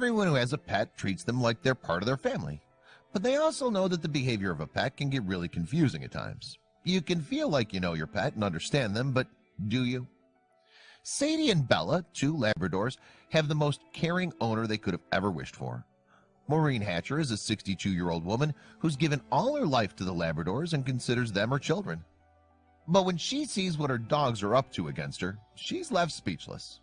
Everyone who has a pet treats them like they're part of their family, but they also know that the behavior of a pet can get really confusing at times. You can feel like you know your pet and understand them, but do you? Sadie and Bella, two Labradors, have the most caring owner they could have ever wished for. Maureen Hatcher is a 62-year-old woman who's given all her life to the Labradors and considers them her children. But when she sees what her dogs are up to against her, she's left speechless.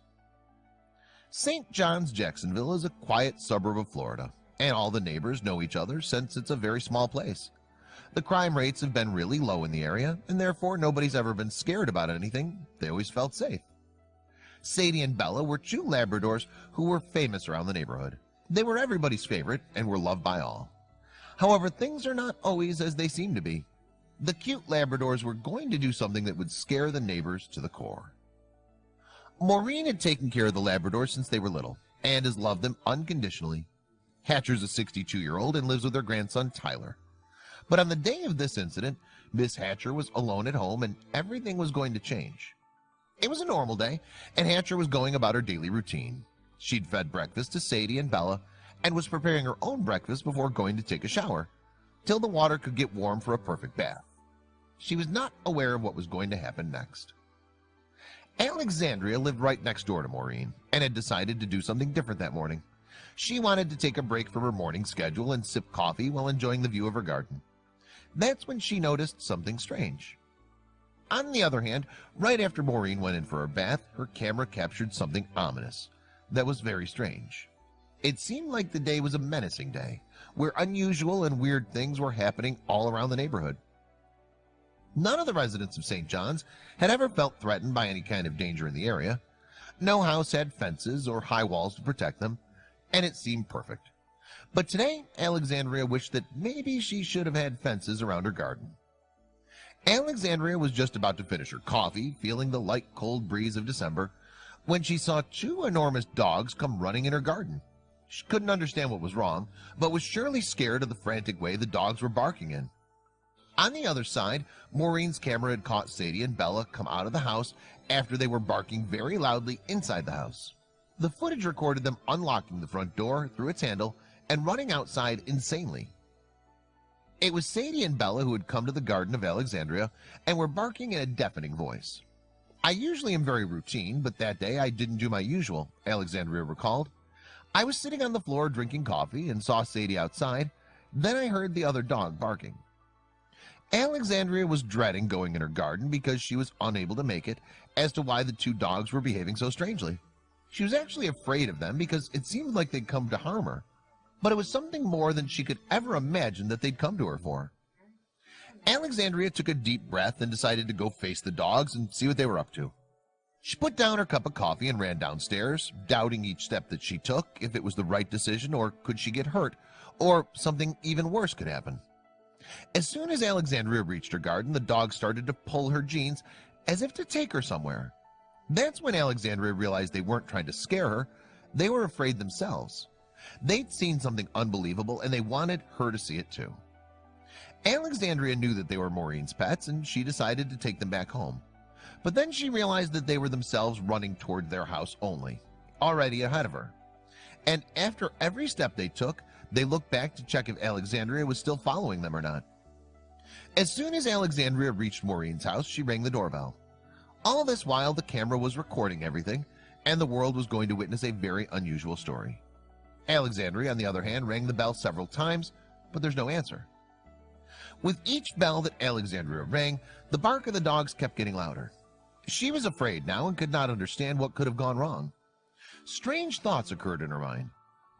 St. John's, Jacksonville is a quiet suburb of Florida, and all the neighbors know each other since it's a very small place. The crime rates have been really low in the area, and therefore nobody's ever been scared about anything. They always felt safe. Sadie and Bella were two Labradors who were famous around the neighborhood. They were everybody's favorite and were loved by all. However, things are not always as they seem to be. The cute Labradors were going to do something that would scare the neighbors to the core. Maureen had taken care of the Labradors since they were little and has loved them unconditionally. Hatcher's a 62-year-old and lives with her grandson Tyler. But on the day of this incident, Miss Hatcher was alone at home and everything was going to change. It was a normal day, and Hatcher was going about her daily routine. She'd fed breakfast to Sadie and Bella and was preparing her own breakfast before going to take a shower, till the water could get warm for a perfect bath. She was not aware of what was going to happen next. Alexandria lived right next door to Maureen and had decided to do something different that morning. She wanted to take a break from her morning schedule and sip coffee while enjoying the view of her garden. That's when she noticed something strange. On the other hand, right after Maureen went in for her bath, her camera captured something ominous that was very strange. It seemed like the day was a menacing day, where unusual and weird things were happening all around the neighborhood. None of the residents of St. John's had ever felt threatened by any kind of danger in the area. No house had fences or high walls to protect them, and it seemed perfect. But today, Alexandria wished that maybe she should have had fences around her garden. Alexandria was just about to finish her coffee, feeling the light, cold breeze of December, when she saw two enormous dogs come running in her garden. She couldn't understand what was wrong, but was surely scared of the frantic way the dogs were barking in. On the other side, Maureen's camera had caught Sadie and Bella come out of the house after they were barking very loudly inside the house. The footage recorded them unlocking the front door through its handle and running outside insanely. It was Sadie and Bella who had come to the garden of Alexandria and were barking in a deafening voice. I usually am very routine, but that day I didn't do my usual, Alexandria recalled. I was sitting on the floor drinking coffee and saw Sadie outside. Then I heard the other dog barking. Alexandria was dreading going in her garden because she was unable to make it as to why the two dogs were behaving so strangely. She was actually afraid of them because it seemed like they'd come to harm her. But it was something more than she could ever imagine that they'd come to her for. Alexandria took a deep breath and decided to go face the dogs and see what they were up to. She put down her cup of coffee and ran downstairs, doubting each step that she took, if it was the right decision or could she get hurt, or something even worse could happen. As soon as Alexandria reached her garden, the dogs started to pull her jeans as if to take her somewhere. That's when Alexandria realized they weren't trying to scare her, they were afraid themselves. They'd seen something unbelievable and they wanted her to see it too. Alexandria knew that they were Maureen's pets and she decided to take them back home. But then she realized that they were themselves running toward their house only, already ahead of her. And after every step they took, they looked back to check if Alexandria was still following them or not. As soon as Alexandria reached Maureen's house, she rang the doorbell. All this while, the camera was recording everything, and the world was going to witness a very unusual story. Alexandria, on the other hand, rang the bell several times, but there's no answer. With each bell that Alexandria rang, the bark of the dogs kept getting louder. She was afraid now and could not understand what could have gone wrong. Strange thoughts occurred in her mind.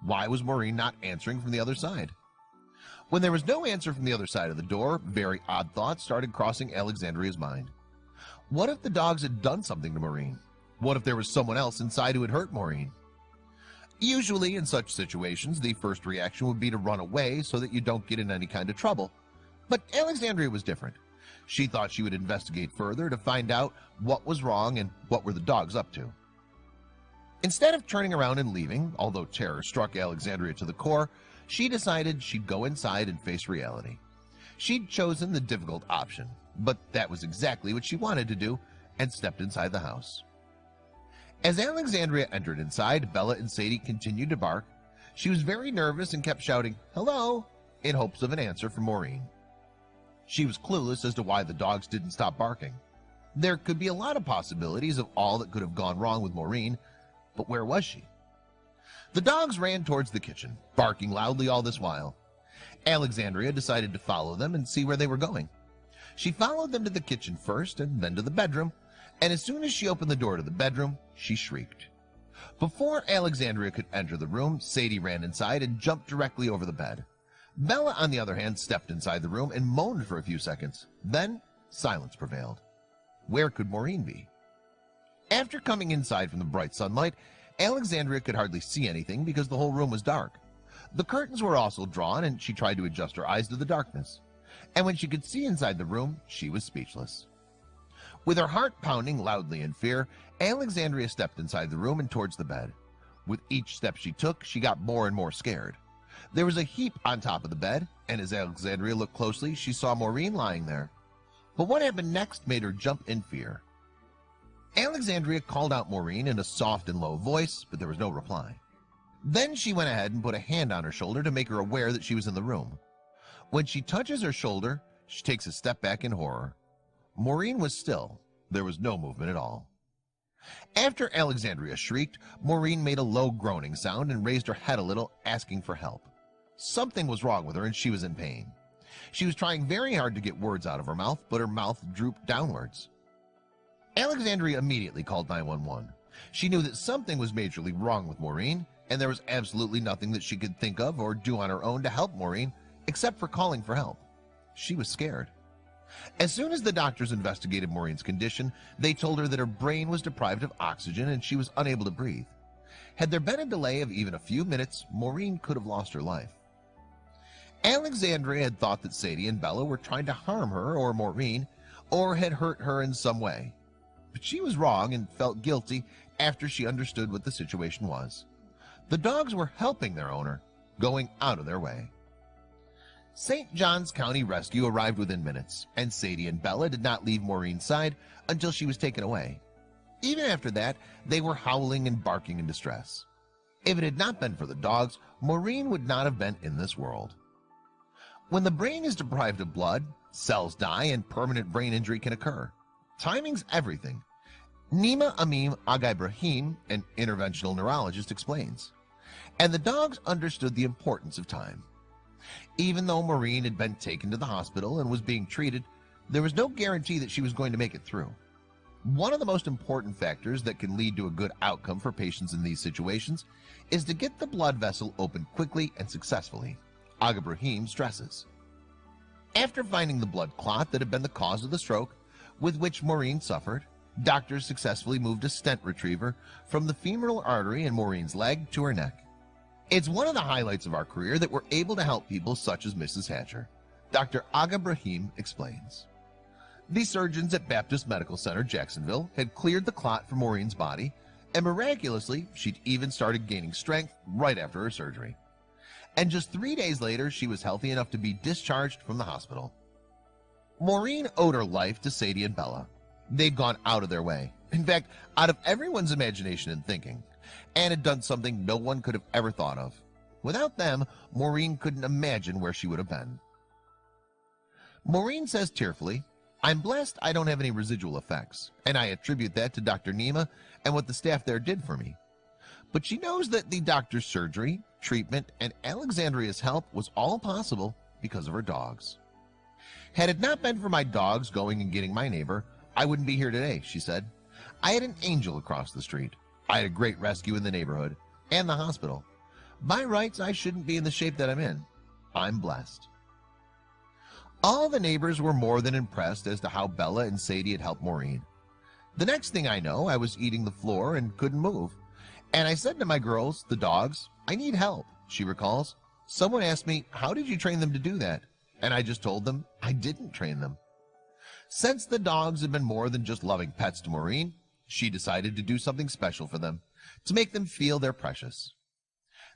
Why was Maureen not answering from the other side? When there was no answer from the other side of the door, very odd thoughts started crossing Alexandria's mind. What if the dogs had done something to Maureen? What if there was someone else inside who had hurt Maureen? Usually in such situations, the first reaction would be to run away so that you don't get in any kind of trouble. But Alexandria was different. She thought she would investigate further to find out what was wrong and what were the dogs up to. Instead of turning around and leaving, although terror struck Alexandria to the core, she decided she'd go inside and face reality. She'd chosen the difficult option, but that was exactly what she wanted to do, and stepped inside the house. As Alexandria entered inside, Bella and Sadie continued to bark. She was very nervous and kept shouting, "Hello," in hopes of an answer from Maureen. She was clueless as to why the dogs didn't stop barking. There could be a lot of possibilities of all that could have gone wrong with Maureen, but where was she? The dogs ran towards the kitchen, barking loudly all this while. Alexandria decided to follow them and see where they were going. She followed them to the kitchen first and then to the bedroom, and as soon as she opened the door to the bedroom, she shrieked. Before Alexandria could enter the room, Sadie ran inside and jumped directly over the bed. Bella, on the other hand, stepped inside the room and moaned for a few seconds. Then silence prevailed. Where could Maureen be? After coming inside from the bright sunlight, Alexandria could hardly see anything because the whole room was dark. The curtains were also drawn, and she tried to adjust her eyes to the darkness. And when she could see inside the room, she was speechless. With her heart pounding loudly in fear, Alexandria stepped inside the room and towards the bed. With each step she took, she got more and more scared. There was a heap on top of the bed, and as Alexandria looked closely, she saw Maureen lying there. But what happened next made her jump in fear. Alexandria called out Maureen in a soft and low voice, but there was no reply. Then she went ahead and put a hand on her shoulder to make her aware that she was in the room. When she touches her shoulder, she takes a step back in horror. Maureen was still. There was no movement at all. After Alexandria shrieked, Maureen made a low groaning sound and raised her head a little, asking for help. Something was wrong with her and she was in pain. She was trying very hard to get words out of her mouth, but her mouth drooped downwards. Alexandria immediately called 911. She knew that something was majorly wrong with Maureen, and there was absolutely nothing that she could think of or do on her own to help Maureen, except for calling for help. She was scared. As soon as the doctors investigated Maureen's condition, they told her that her brain was deprived of oxygen and she was unable to breathe. Had there been a delay of even a few minutes, Maureen could have lost her life. Alexandria had thought that Sadie and Bella were trying to harm her or Maureen, or had hurt her in some way. But she was wrong and felt guilty after she understood what the situation was. The dogs were helping their owner, going out of their way. St. Johns County Rescue arrived within minutes, and Sadie and Bella did not leave Maureen's side until she was taken away. Even after that, they were howling and barking in distress. If it had not been for the dogs, Maureen would not have been in this world. When the brain is deprived of blood, cells die and permanent brain injury can occur. Timing's everything. Nima Amim Agha-Ibrahim, an interventional neurologist, explains. And the dogs understood the importance of time. Even though Maureen had been taken to the hospital and was being treated, there was no guarantee that she was going to make it through. One of the most important factors that can lead to a good outcome for patients in these situations is to get the blood vessel open quickly and successfully. Agha-Ibrahim stresses. After finding the blood clot that had been the cause of the stroke, with which Maureen suffered, doctors successfully moved a stent retriever from the femoral artery in Maureen's leg to her neck. It's one of the highlights of our career that we're able to help people such as Mrs. Hatcher. Dr. Agha-Ibrahim explains. The surgeons at Baptist Medical Center, Jacksonville, had cleared the clot from Maureen's body, and miraculously, she'd even started gaining strength right after her surgery. And just 3 days later, she was healthy enough to be discharged from the hospital. Maureen owed her life to Sadie and Bella. They'd gone out of their way, in fact, out of everyone's imagination and thinking, and had done something no one could have ever thought of. Without them, Maureen couldn't imagine where she would have been. Maureen says tearfully, "I'm blessed I don't have any residual effects, and I attribute that to Dr. Nima and what the staff there did for me." But she knows that the doctor's surgery, treatment, and Alexandria's help was all possible because of her dogs. "Had it not been for my dogs going and getting my neighbor, I wouldn't be here today," she said. "I had an angel across the street. I had a great rescue in the neighborhood and the hospital. By rights, I shouldn't be in the shape that I'm in. I'm blessed." All the neighbors were more than impressed as to how Bella and Sadie had helped Maureen. The next thing I know, I was eating the floor and couldn't move. And I said to my girls, the dogs, "I need help," she recalls. "Someone asked me, 'How did you train them to do that?' And I just told them I didn't train them." Since the dogs had been more than just loving pets to Maureen, she decided to do something special for them, to make them feel they're precious.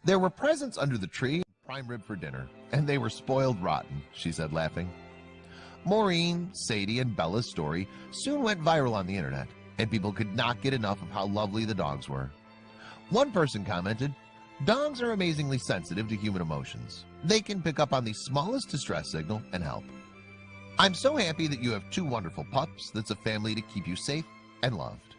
There were presents under the tree, prime rib for dinner, and they were spoiled rotten, she said, laughing. Maureen, Sadie, and Bella's story soon went viral on the internet, and people could not get enough of how lovely the dogs were. One person commented, Dogs are amazingly sensitive to human emotions. They can pick up on the smallest distress signal and help. I'm so happy that you have two wonderful pups that's a family to keep you safe and loved.